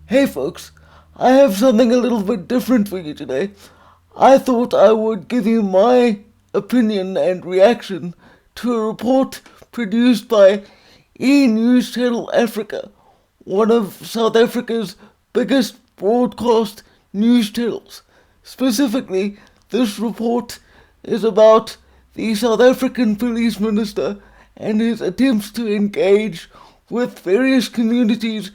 Hey folks, I have something a little bit different for you today. I thought I would give you my opinion and reaction to a report produced by E-News Channel Africa, one of South Africa's biggest broadcast news channels. Specifically, this report is about the South African police minister and his attempts to engage with various communities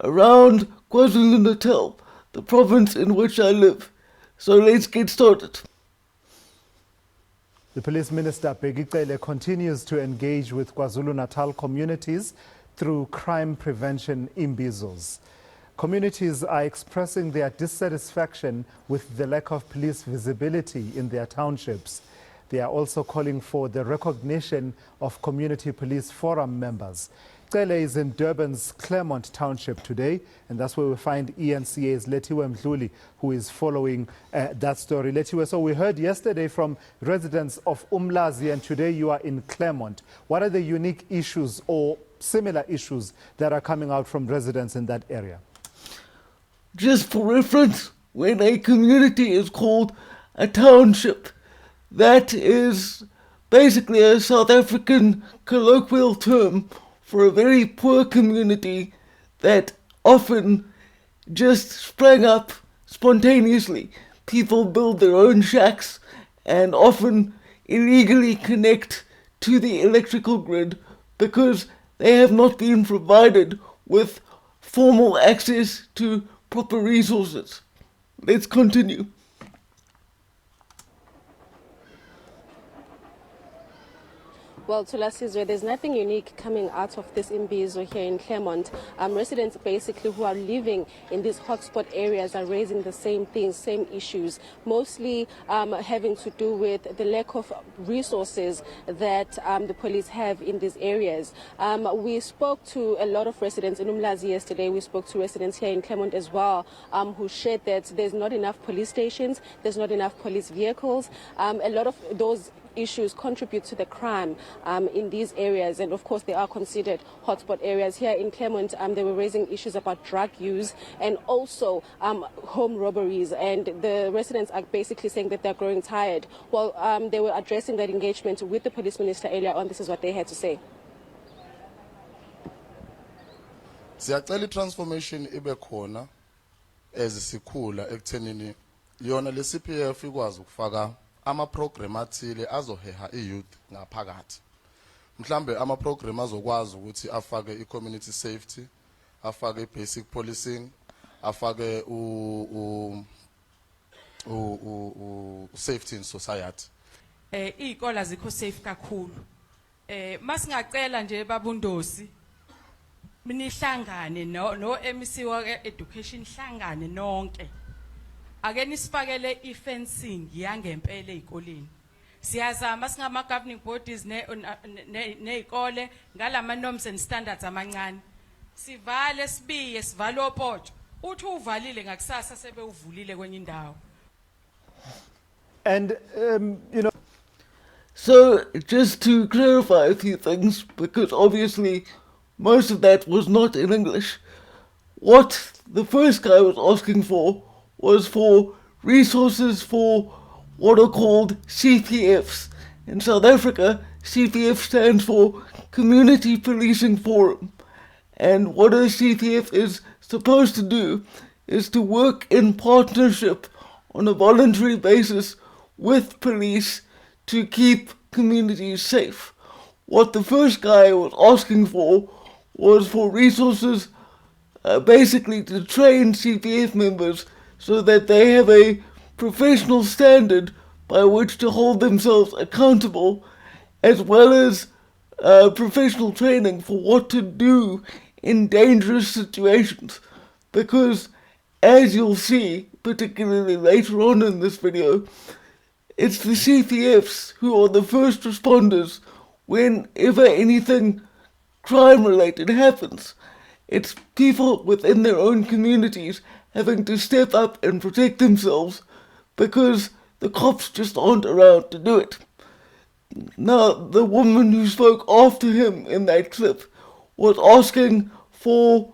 around KwaZulu-Natal, the province in which I live. So let's get started. The police minister, Bheki continues to engage with KwaZulu-Natal communities through crime prevention imbizos. Communities are expressing their dissatisfaction with the lack of police visibility in their townships. They are also calling for the recognition of community police forum members. Cele is in Durban's Claremont Township today, and that's where we find ENCA's Letiwe Mdluli, who is following that story. Letiwe, so we heard yesterday from residents of Umlazi, and today you are in Claremont. What are the unique issues or similar issues that are coming out from residents in that area? Just for reference, when a community is called a township, that is basically a South African colloquial term for a very poor community that often just sprang up spontaneously. People build their own shacks and often illegally connect to the electrical grid because they have not been provided with formal access to proper resources. Let's continue. Well, Tulasizwe, there's nothing unique coming out of this imbizo here in Claremont. Residents basically who are living in these hotspot areas are raising the same things, same issues, mostly having to do with the lack of resources that the police have in these areas. We spoke to a lot of residents in Umlazi yesterday. We spoke to residents here in Claremont as well, who shared that there's not enough police stations, there's not enough police vehicles. A lot of those issues contribute to the crime in these areas, and of course they are considered hotspot areas. Here in Claremont, they were raising issues about drug use and also home robberies, and the residents are basically saying that they're growing tired. Well, they were addressing that engagement with the police minister earlier on. This is what they had to say. Siyacela transformation ibe khona ezisikhula ekuthenini yona le CPF ikwazi ukufaka ama-program athile azoheha i-youth ngaphakathi. Mhlambe ama-program azokwazi ukuthi afake i-community safety, afake i-basic policing, afake safety in society. Iy'kole azikho safe kakhulu. Masingacela nje babundosi nihlangane no MEC wa education hlangane nonke. Ake nisifakele i-fencing yangempela ey'koleni. Siyazama singama governing bodies ney'kole ngalama norms and standards amancane. Sivale sibiye sivale opotsho. Uthi uvalile ngakusasa sebe uvulile kwenye indawo. And So, just to clarify a few things, because obviously most of that was not in English, what the first guy was asking for was for resources for what are called CPFs. In South Africa, CPF stands for Community Policing Forum. And what a CPF is supposed to do is to work in partnership on a voluntary basis with police to keep communities safe. What the first guy was asking for was for resources basically to train CPF members so that they have a professional standard by which to hold themselves accountable, as well as professional training for what to do in dangerous situations. Because, as you'll see, particularly later on in this video, it's the CPFs who are the first responders whenever anything crime-related happens. It's people within their own communities having to step up and protect themselves because the cops just aren't around to do it. Now, the woman who spoke after him in that clip was asking for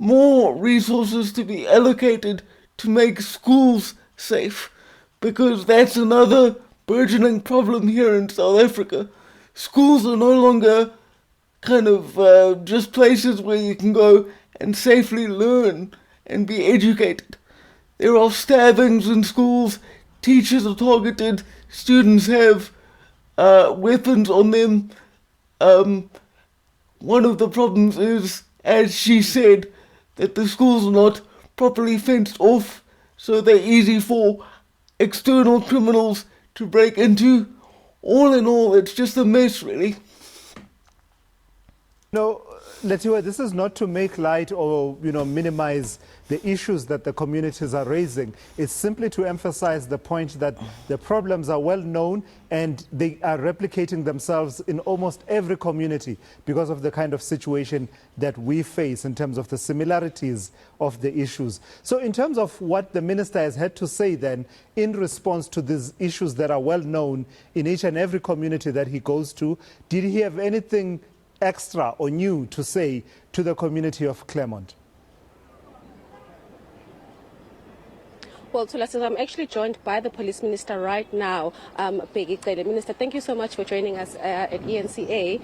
more resources to be allocated to make schools safe, because that's another burgeoning problem here in South Africa. Schools are no longer kind of just places where you can go and safely learn and be educated. There are stabbings in schools, teachers are targeted, students have weapons on them. One of the problems is, as she said, that the schools are not properly fenced off, so they're easy for external criminals to break into. All in all, it's just a mess, really. No, Letiwe, this is not to make light or minimize the issues that the communities are raising. It's simply to emphasize the point that the problems are well known and they are replicating themselves in almost every community because of the kind of situation that we face in terms of the similarities of the issues. So in terms of what the minister has had to say then in response to these issues that are well known in each and every community that he goes to, did he have anything extra or new to say to the community of Claremont? Well, Thulasizwe, I'm actually joined by the police minister right now, Peggy Cele. Minister, thank you so much for joining us at ENCA.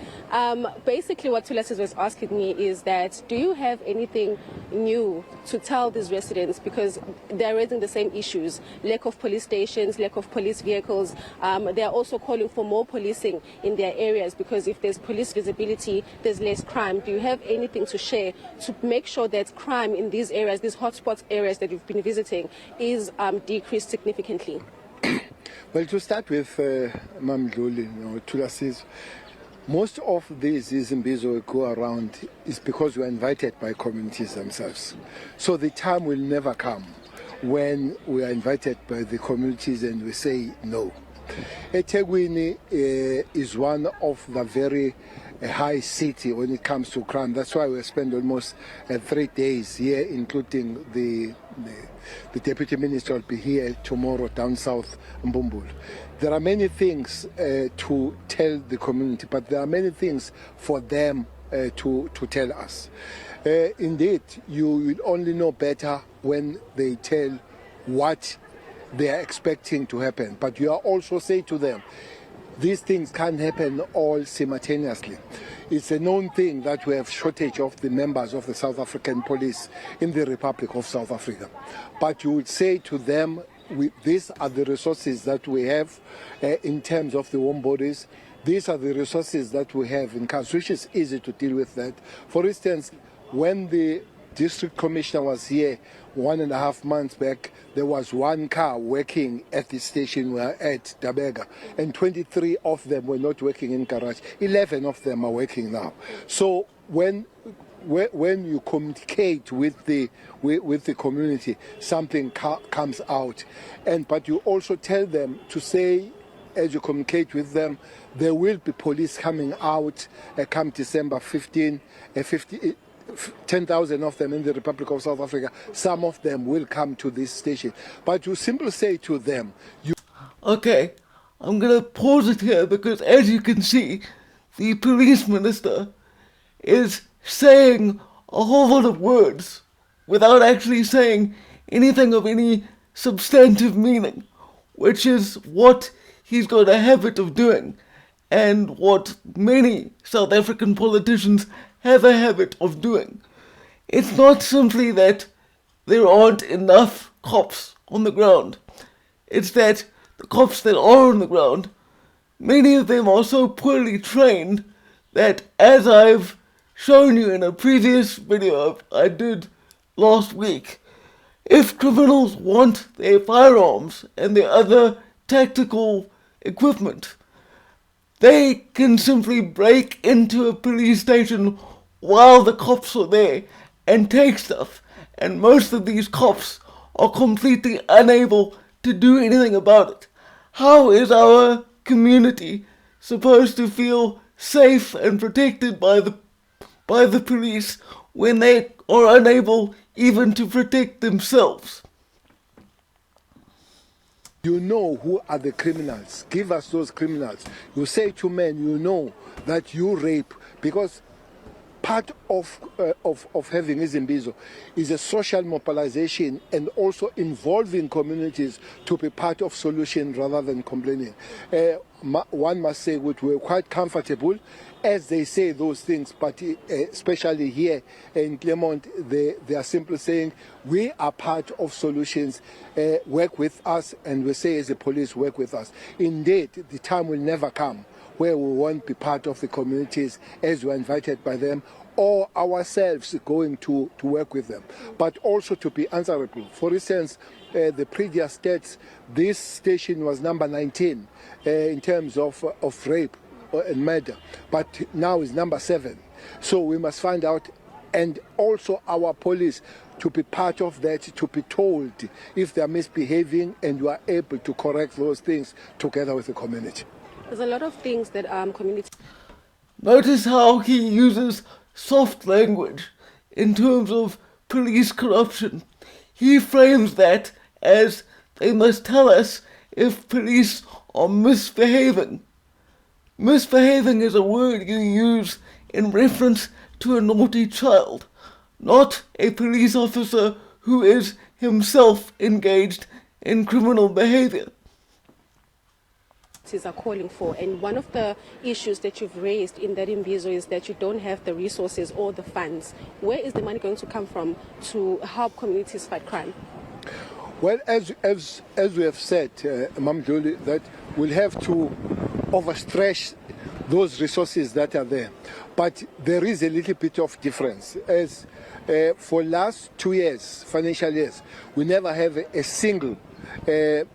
Basically, what Thulasizwe was asking me is that, do you have anything new to tell these residents, because they're raising the same issues, lack of police stations, lack of police vehicles. They're also calling for more policing in their areas, because if there's police visibility, there's less crime. Do you have anything to share to make sure that crime in these areas, these hotspot areas that you've been visiting, is decreased significantly? Well, to start with, Mamdluli, Thulasizwe, most of these Imbizo go around is because we are invited by communities themselves. So the time will never come when we are invited by the communities and we say no. eThekwini is one of the very high city when it comes to crime. That's why we spend almost 3 days here, including the deputy minister will be here tomorrow down south Mbumbulu. There are many things to tell the community, but there are many things for them to tell us. Indeed, you will only know better when they tell what they are expecting to happen. But you are also say to them, these things can't happen all simultaneously. It's a known thing that we have shortage of the members of the South African police in the Republic of South Africa. But you would say to them, these are the resources that we have in terms of the warm bodies. These are the resources that we have in cars, which is easy to deal with that. For instance, when the district commissioner was here 1.5 months back, there was one car working at the station we are at Dabega, and 23 of them were not working in garage. 11 of them are working now. So when you communicate with the community, something comes out, but you also tell them to say, as you communicate with them, there will be police coming out come December 15, 10,000 of them in the Republic of South Africa. Some of them will come to this station. But you simply say to them, Okay, I'm going to pause it here because, as you can see, the police minister is saying a whole lot of words without actually saying anything of any substantive meaning, which is what he's got a habit of doing, and what many South African politicians have a habit of doing. It's not simply that there aren't enough cops on the ground. It's that the cops that are on the ground, many of them are so poorly trained that, as I've shown you in a previous video I did last week, if criminals want their firearms and their other tactical equipment, they can simply break into a police station while the cops are there and take stuff. And most of these cops are completely unable to do anything about it. How is our community supposed to feel safe and protected by the police when they are unable even to protect themselves? you know who are the criminals. Give us those criminals. You say to men, you know that you rape, because part of having Izimbizo is a social mobilization and also involving communities to be part of solution rather than complaining. One must say that we're quite comfortable as they say those things, but especially here in Clermont, they are simply saying we are part of solutions, work with us, and we say as a police, work with us. Indeed, the time will never come where we won't be part of the communities as we're invited by them, or ourselves going to work with them, but also to be answerable. For instance, the previous stats, this station was number 19 in terms of rape and murder, but now is number 7. So we must find out, and also our police to be part of that, to be told if they are misbehaving, and we are able to correct those things together with the community. There's a lot of things that community. Notice how he uses soft language in terms of police corruption. He frames that as they must tell us if police are misbehaving. Misbehaving is a word you use in reference to a naughty child, not a police officer who is himself engaged in criminal behavior. Are calling for, and one of the issues that you've raised in that Imbizo is that you don't have the resources or the funds. Where is the money going to come from to help communities fight crime? Well, as we have said, Mamduli, that we'll have to overstretch those resources that are there. But there is a little bit of difference. As for last 2 years, financial years, we never have a single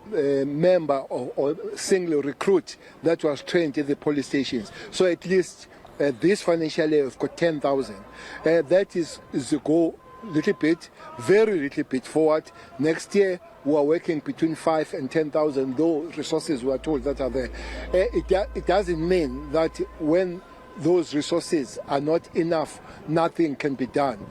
member or single recruit that was trained at the police stations. So at least this financial year we've got 10,000. That is to go little bit, very little bit forward. Next year we are working between 5 and 10,000, though resources we are told that are there. It doesn't mean that when those resources are not enough, nothing can be done.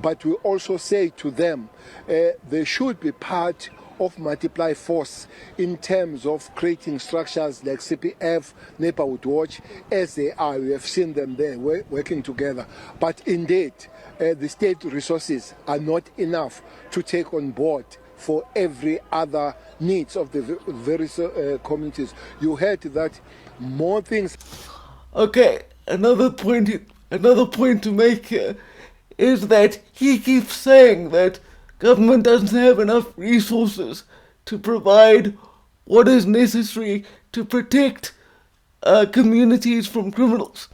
But we also say to them, they should be part of multiply force in terms of creating structures like CPF, Neighborhood Watch, as they are. We have seen them there working together. But indeed, the state resources are not enough to take on board for every other needs of the various communities. You heard that more things. Okay, another point to make here is that he keeps saying that government doesn't have enough resources to provide what is necessary to protect communities from criminals.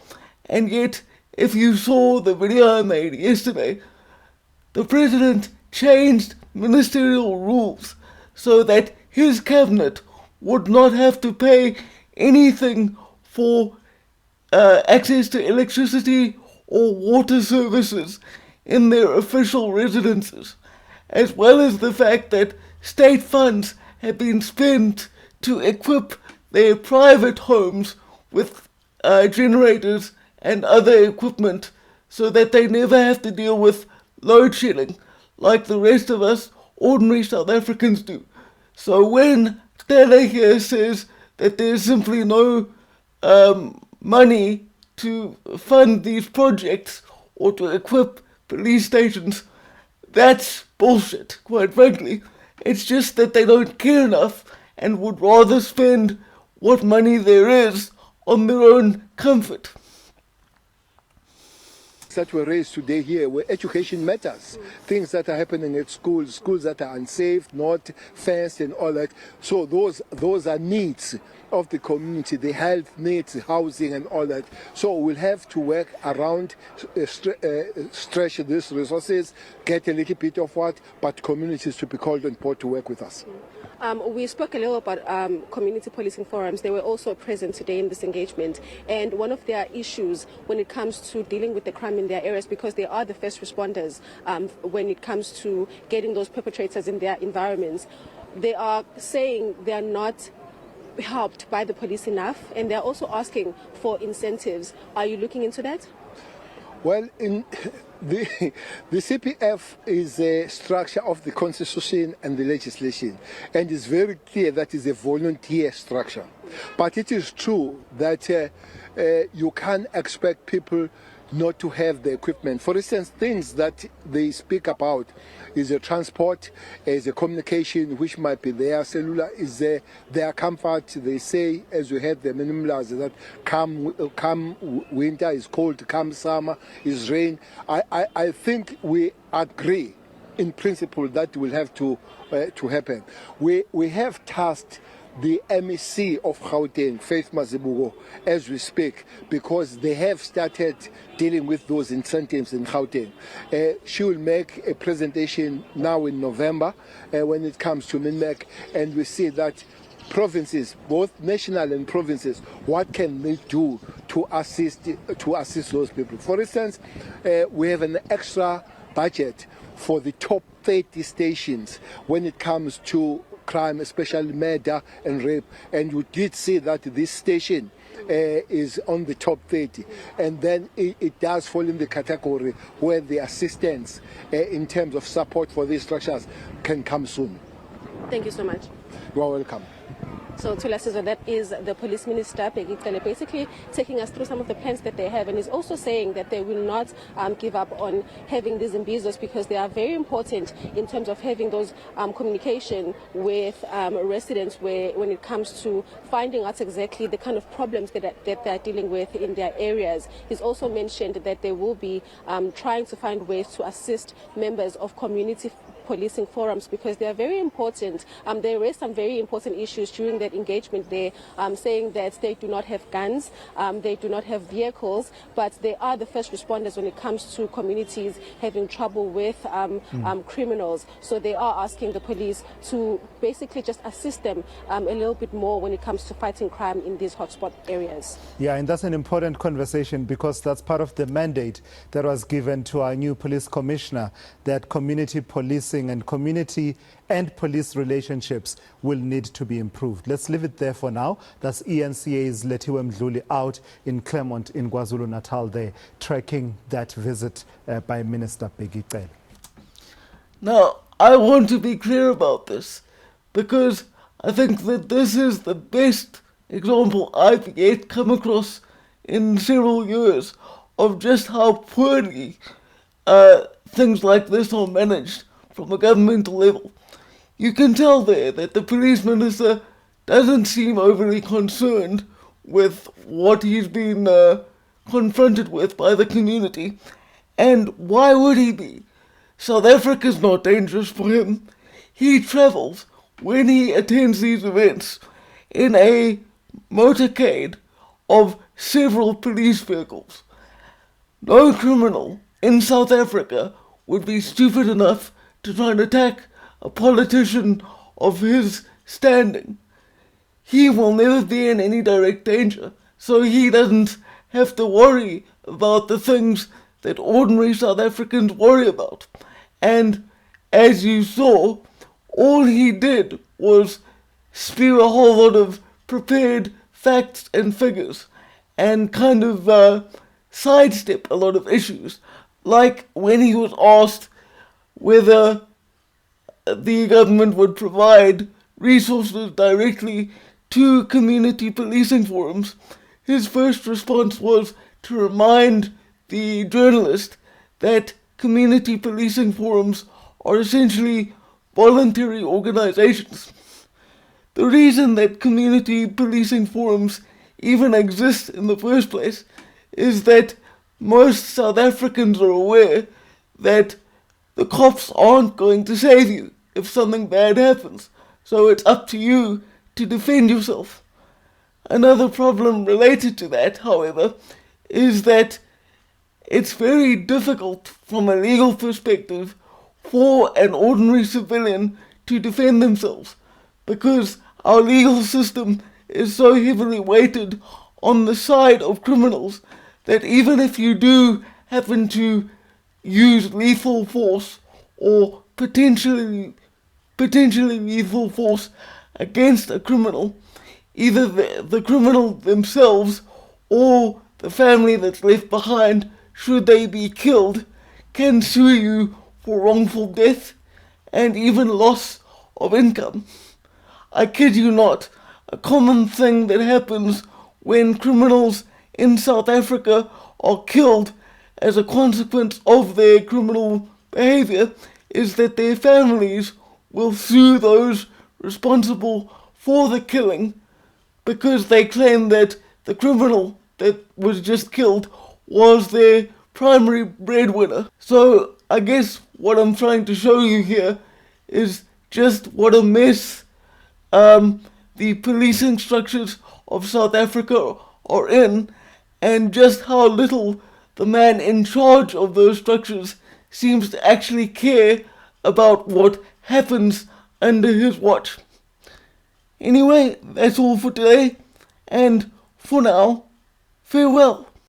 And yet, if you saw the video I made yesterday, the president changed ministerial rules so that his cabinet would not have to pay anything for access to electricity or water services in their official residences, as well as the fact that state funds have been spent to equip their private homes with generators and other equipment so that they never have to deal with load shedding like the rest of us ordinary South Africans do. So when Stella here says that there's simply no money to fund these projects or to equip police stations, that's bullshit, quite frankly. It's just that they don't care enough and would rather spend what money there is on their own comfort. That were raised today here where education matters, things that are happening at schools that are unsafe, not fenced and all that. So those are needs of the community, the health needs, housing and all that. So we'll have to work around, stretch these resources, get a little bit of what, but communities to be called on board to work with us. We spoke a little about community policing forums. They were also present today in this engagement. And one of their issues when it comes to dealing with the crime in their areas, because they are the first responders when it comes to getting those perpetrators in their environments, they are saying they are not helped by the police enough, and they're also asking for incentives. Are you looking into that? Well, in the CPF is a structure of the constitution and the legislation, and it's very clear that it's a volunteer structure. But it is true that you can't expect people not to have the equipment. For instance, things that they speak about is a transport, is a communication which might be there, cellular is there, their comfort. They say, as we had the minimals, that come winter is cold, come summer is rain. I think we agree in principle that will have to happen. We have tasked the MEC of Gauteng, Faith Mazibuko, as we speak, because they have started dealing with those incentives in Gauteng. She will make a presentation now in November when it comes to MINMEC, and we see that provinces, both national and provinces, what can they do to assist those people? For instance, we have an extra budget for the top 30 stations when it comes to crime, especially murder and rape. And you did see that this station is on the top 30. And then it does fall in the category where the assistance in terms of support for these structures can come soon. Thank you so much. You are welcome. So Thulasizwe, that is the police minister, Peggy Cele, basically taking us through some of the plans that they have, and he's also saying that they will not give up on having these imbizos because they are very important in terms of having those communication with residents when it comes to finding out exactly the kind of problems that they're dealing with in their areas. He's also mentioned that they will be trying to find ways to assist members of community policing forums because they are very important. They raised some very important issues during that engagement there, saying that they do not have guns, they do not have vehicles, but they are the first responders when it comes to communities having trouble with criminals. So they are asking the police to basically just assist them a little bit more when it comes to fighting crime in these hotspot areas. Yeah, and that's an important conversation because that's part of the mandate that was given to our new police commissioner, that community policing and community and police relationships will need to be improved. Let's leave it there for now. That's ENCA's Letiwe Mdluli out in Claremont in KwaZulu-Natal there, tracking that visit by Minister Peggy Cele. Now, I want to be clear about this because I think that this is the best example I've yet come across in several years of just how poorly things like this are managed from a governmental level. You can tell there that the police minister doesn't seem overly concerned with what he's been confronted with by the community. And why would he be? South Africa's not dangerous for him. He travels when he attends these events in a motorcade of several police vehicles. No criminal in South Africa would be stupid enough to try and attack a politician of his standing. He will never be in any direct danger, so he doesn't have to worry about the things that ordinary South Africans worry about. And as you saw, all he did was spew a whole lot of prepared facts and figures and kind of sidestep a lot of issues, like when he was asked whether the government would provide resources directly to community policing forums. His first response was to remind the journalist that community policing forums are essentially voluntary organizations. The reason that community policing forums even exist in the first place is that most South Africans are aware that the cops aren't going to save you if something bad happens, so it's up to you to defend yourself. Another problem related to that, however, is that it's very difficult from a legal perspective for an ordinary civilian to defend themselves because our legal system is so heavily weighted on the side of criminals that even if you do happen to use lethal force or potentially lethal force against a criminal, either the criminal themselves or the family that's left behind, should they be killed, can sue you for wrongful death and even loss of income. I kid you not, a common thing that happens when criminals in South Africa are killed as a consequence of their criminal behavior is that their families will sue those responsible for the killing because they claim that the criminal that was just killed was their primary breadwinner. So I guess what I'm trying to show you here is just what a mess the policing structures of South Africa are in, and just how little the man in charge of those structures seems to actually care about what happens under his watch. Anyway, that's all for today, and for now, farewell.